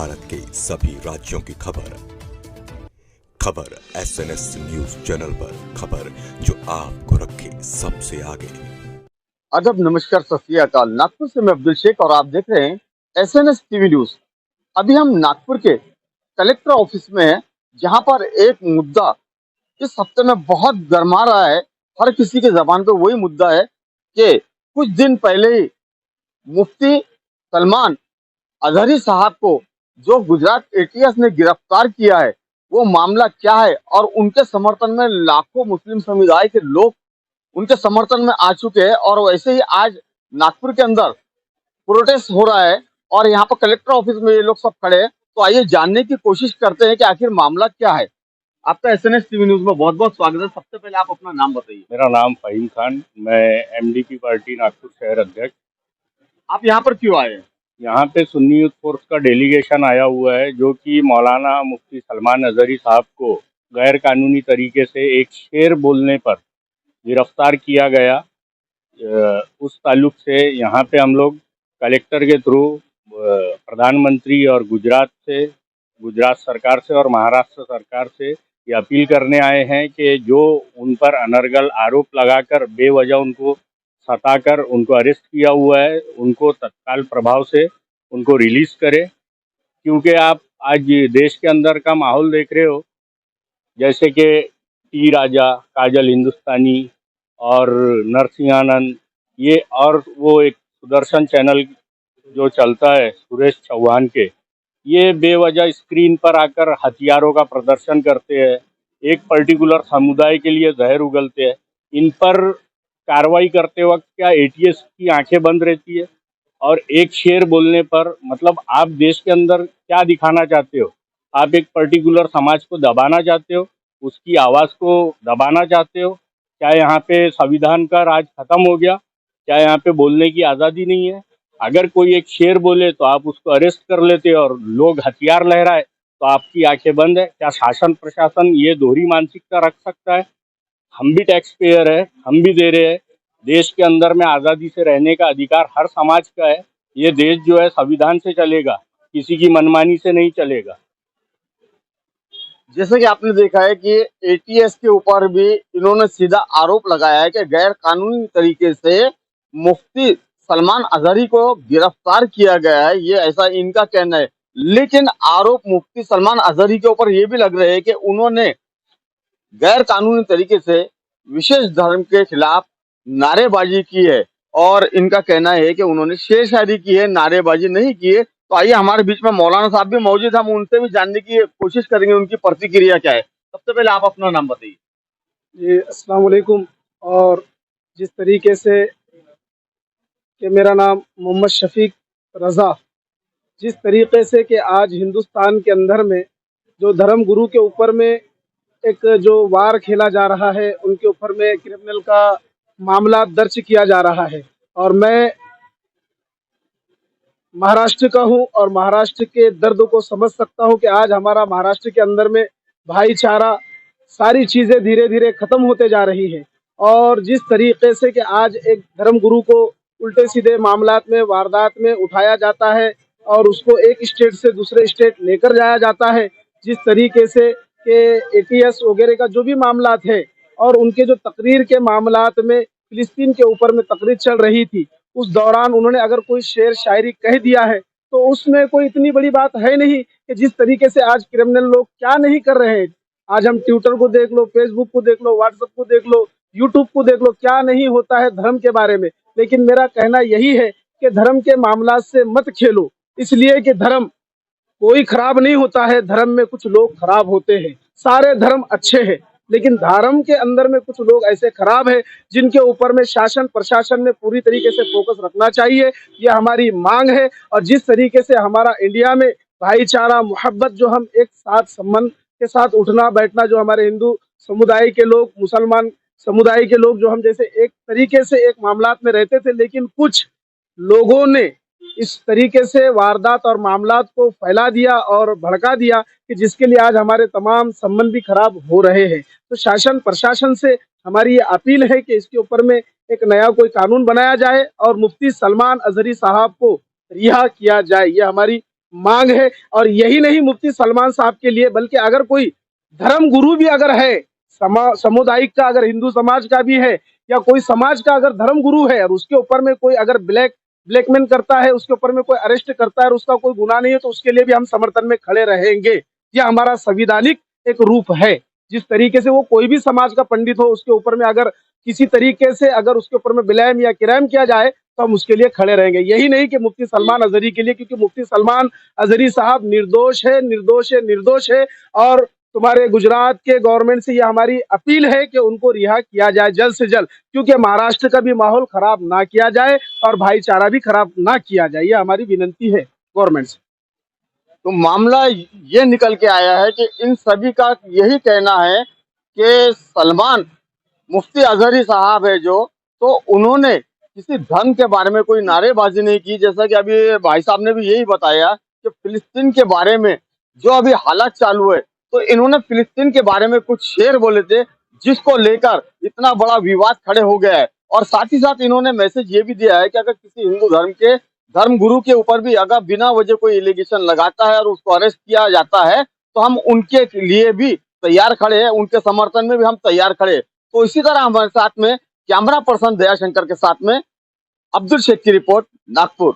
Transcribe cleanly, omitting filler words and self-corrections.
भारत के सभी राज्यों की खबर SNS न्यूज चैनल पर, खबर जो आपको रखे सबसे आगे। अदब, नमस्कार, सत श्री अकाल। नागपुर से मैं अब्दुल शेख और आप देख रहे हैं SNS टीवी न्यूज। अभी हम नागपुर के कलेक्टर ऑफिस में हैं, जहां पर एक मुद्दा इस हफ्ते में बहुत गरमा रहा है। हर किसी के जबान पे वही मुद्दा है कि कुछ दिन पहले ही मुफ्ती सलमान अजहरी साहब को जो गुजरात ATS ने गिरफ्तार किया है, वो मामला क्या है और उनके समर्थन में लाखों मुस्लिम समुदाय के लोग उनके समर्थन में आ चुके हैं। और वैसे ही आज नागपुर के अंदर प्रोटेस्ट हो रहा है और यहाँ पर कलेक्टर ऑफिस में ये लोग सब खड़े हैं। तो आइए जानने की कोशिश करते हैं कि आखिर मामला क्या है। आपका SNS टीवी न्यूज में बहुत बहुत स्वागत है। सबसे पहले आप अपना नाम बताइए। मेरा नाम फ़हीम खान, मैं MDP पार्टी नागपुर शहर अध्यक्ष। आप यहाँ पर क्यों आए हैं? यहाँ पे सुन्नी यूथ फोर्स का डेलीगेशन आया हुआ है, जो कि मौलाना मुफ्ती सलमान अजहरी साहब को गैर कानूनी तरीके से एक शेर बोलने पर गिरफ्तार किया गया। उस ताल्लुक से यहाँ पे हम लोग कलेक्टर के थ्रू प्रधानमंत्री और गुजरात सरकार से और महाराष्ट्र सरकार से ये अपील करने आए हैं कि जो उन पर अनर्गल आरोप लगाकर बेवजह उनको सताकर उनको अरेस्ट किया हुआ है, उनको तत्काल प्रभाव से उनको रिलीज़ करे। क्योंकि आप आज देश के अंदर का माहौल देख रहे हो, जैसे कि टी राजा, काजल हिंदुस्तानी और नरसिंहानंद, ये और वो एक सुदर्शन चैनल जो चलता है सुरेश चौहान के, ये बेवजह स्क्रीन पर आकर हथियारों का प्रदर्शन करते हैं, एक पर्टिकुलर समुदाय के लिए जहर उगलते हैं। इन पर कार्रवाई करते वक्त क्या ATS की आंखें बंद रहती है? और एक शेर बोलने पर मतलब आप देश के अंदर क्या दिखाना चाहते हो? आप एक पर्टिकुलर समाज को दबाना चाहते हो, उसकी आवाज़ को दबाना चाहते हो? क्या यहाँ पे संविधान का राज खत्म हो गया? क्या यहाँ पे बोलने की आज़ादी नहीं है? अगर कोई एक शेर बोले तो आप उसको अरेस्ट कर लेते हो और लोग हथियार लहराए तो आपकी आंखें बंद है। क्या शासन प्रशासन ये दोहरी मानसिकता रख सकता है? हम भी टैक्स पेयर है, हम भी दे रहे हैं। देश के अंदर में आज़ादी से रहने का अधिकार हर समाज का है। ये देश जो है संविधान से चलेगा, किसी की मनमानी से नहीं चलेगा। जैसे कि आपने देखा है कि ATS के ऊपर भी इन्होंने सीधा आरोप लगाया है कि गैर कानूनी तरीके से मुफ्ती सलमान अजहरी को गिरफ्तार किया गया है, ये ऐसा इनका कहना है। लेकिन आरोप मुफ्ती सलमान अजहरी के ऊपर ये भी लग रहे हैं कि उन्होंने गैर कानूनी तरीके से विशेष धर्म के खिलाफ नारेबाजी की है और इनका कहना है कि उन्होंने शेर शायरी की है, नारेबाजी नहीं की है। तो आइए, हमारे बीच में मौलाना साहब भी मौजूद, हम उनसे भी जानने की कोशिश करेंगे उनकी प्रतिक्रिया क्या है। सबसे पहले आप अपना नाम बताइए। जी, अस्सलाम वालेकुम। और जिस तरीके से कि मेरा नाम मोहम्मद शफीक रज़ा, जिस तरीके से कि आज हिंदुस्तान के अंदर में जो धर्म गुरु के ऊपर में एक जो वार खेला जा रहा है, उनके ऊपर में क्रिमिनल का मामला दर्ज किया जा रहा है। और मैं महाराष्ट्र का हूं और महाराष्ट्र के दर्द को समझ सकता हूं कि आज हमारा महाराष्ट्र के अंदर में भाईचारा, सारी चीज़ें धीरे धीरे ख़त्म होते जा रही है। और जिस तरीके से कि आज एक धर्म गुरु को उल्टे सीधे मामलात में, वारदात में उठाया जाता है और उसको एक स्टेट से दूसरे स्टेट लेकर जाया जाता है, जिस तरीके से कि ATS वगैरह का जो भी मामलात है और उनके जो तकरीर के मामलात में फिलिस्तीन के ऊपर में तकरीर चल रही थी, उस दौरान उन्होंने अगर कोई शेर शायरी कह दिया है तो उसमें कोई इतनी बड़ी बात है नहीं कि जिस तरीके से आज क्रिमिनल लोग क्या नहीं कर रहे हैं। आज हम ट्विटर को देख लो, फेसबुक को देख लो, व्हाट्सएप को देख लो, यूट्यूब को देख लो, क्या नहीं होता है धर्म के बारे में। लेकिन मेरा कहना यही है कि धर्म के मामला से मत खेलो, इसलिए कि धर्म कोई खराब नहीं होता है, धर्म में कुछ लोग खराब होते हैं। सारे धर्म अच्छे हैं, लेकिन धर्म के अंदर में कुछ लोग ऐसे खराब हैं जिनके ऊपर में शासन प्रशासन ने पूरी तरीके से फोकस रखना चाहिए। ये हमारी मांग है। और जिस तरीके से हमारा इंडिया में भाईचारा, मोहब्बत, जो हम एक साथ संबंध के साथ उठना बैठना, जो हमारे हिंदू समुदाय के लोग, मुसलमान समुदाय के लोग, जो हम जैसे एक तरीके से एक मामलात में रहते थे, लेकिन कुछ लोगों ने इस तरीके से वारदात और मामलात को फैला दिया और भड़का दिया कि जिसके लिए आज हमारे तमाम संबंध भी खराब हो रहे हैं। तो शासन प्रशासन से हमारी ये अपील है कि इसके ऊपर में एक नया कोई कानून बनाया जाए और मुफ्ती सलमान अजहरी साहब को रिहा किया जाए। ये हमारी मांग है। और यही नहीं मुफ्ती सलमान साहब के लिए, बल्कि अगर कोई धर्म गुरु भी अगर है, सामुदायिक का, अगर हिंदू समाज का भी है या कोई समाज का अगर धर्म गुरु है और उसके ऊपर में कोई अगर ब्लैकमेल करता है, उसके ऊपर में कोई अरेस्ट करता है और उसका कोई गुनाह नहीं है, तो उसके लिए भी हम समर्थन में खड़े रहेंगे। यह हमारा संविधानिक एक रूप है। जिस तरीके से वो कोई भी समाज का पंडित हो, उसके ऊपर में अगर किसी तरीके से अगर उसके ऊपर में बिलैम या किरैम किया जाए तो हम उसके लिए खड़े रहेंगे। यही नहीं कि मुफ्ती सलमान अजहरी के लिए, क्योंकि मुफ्ती सलमान अजहरी साहब निर्दोष है, निर्दोष है, निर्दोष है। और तुम्हारे गुजरात के गवर्नमेंट से यह हमारी अपील है कि उनको रिहा किया जाए जल्द से जल्द, क्योंकि महाराष्ट्र का भी माहौल खराब ना किया जाए और भाईचारा भी खराब ना किया जाए। यह हमारी विनंती है गवर्नमेंट से। तो मामला ये निकल के आया है कि इन सभी का यही कहना है कि सलमान मुफ्ती अजहरी साहब है जो, तो उन्होंने किसी धर्म के बारे में कोई नारेबाजी नहीं की। जैसा कि अभी भाई साहब ने भी यही बताया कि फिलिस्तीन के बारे में जो अभी हालात चालू है, तो इन्होंने फिलिस्तीन के बारे में कुछ शेर बोले थे, जिसको लेकर इतना बड़ा विवाद खड़े हो गया है। और साथ ही साथ इन्होंने मैसेज ये भी दिया है कि अगर किसी हिंदू धर्म के धर्म गुरु के ऊपर भी अगर बिना वजह कोई एलिगेशन लगाता है और उसको अरेस्ट किया जाता है, तो हम उनके लिए भी तैयार खड़े हैं, उनके समर्थन में भी हम तैयार खड़े हैं। तो इसी तरह हमारे साथ में कैमरा पर्सन दया शंकर के साथ में अब्दुल शेख की रिपोर्ट, नागपुर।